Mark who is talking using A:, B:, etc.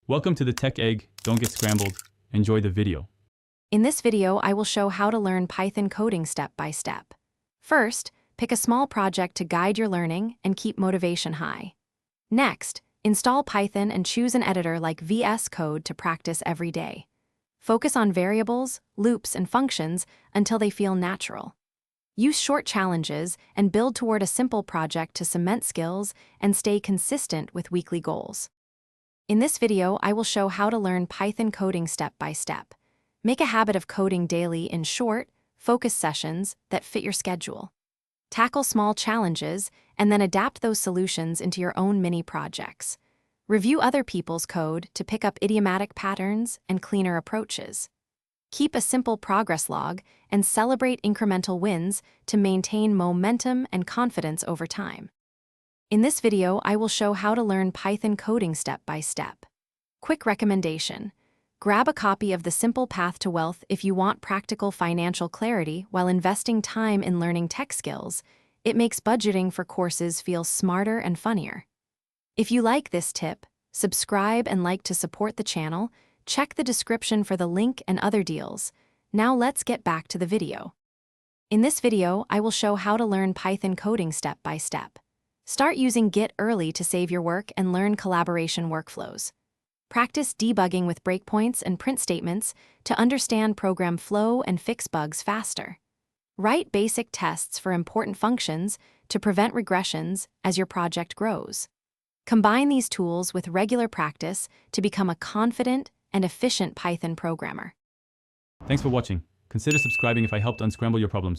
A: Welcome to the Tech Egg. Don't get scrambled. Enjoy the video.
B: In this video, I will show how to learn Python coding step by step. First, pick a small project to guide your learning and keep motivation high. Next, install Python and choose an editor like VS Code to practice every day. Focus on variables, loops, and functions until they feel natural. Use short challenges and build toward a simple project to cement skills and stay consistent with weekly goals. In this video, I will show how to learn Python coding step by step. Make a habit of coding daily in short, focused sessions that fit your schedule. Tackle small challenges and then adapt those solutions into your own mini projects. Review other people's code to pick up idiomatic patterns and cleaner approaches. Keep a simple progress log and celebrate incremental wins to maintain momentum and confidence over time. In this video, I will show how to learn Python coding step by step. Quick recommendation: grab a copy of The Simple Path to Wealth if you want practical financial clarity while investing time in learning tech skills. It makes budgeting for courses feel smarter and funnier. If you like this tip, subscribe and like to support the channel. Check the description for the link and other deals. Now let's get back to the video. In this video, I will show how to learn Python coding step by step. Start using Git early to save your work and learn collaboration workflows. Practice debugging with breakpoints and print statements to understand program flow and fix bugs faster. Write basic tests for important functions to prevent regressions as your project grows. Combine these tools with regular practice to become a confident and efficient Python programmer.
A: Thanks for watching. Consider subscribing if I helped unscramble your problems.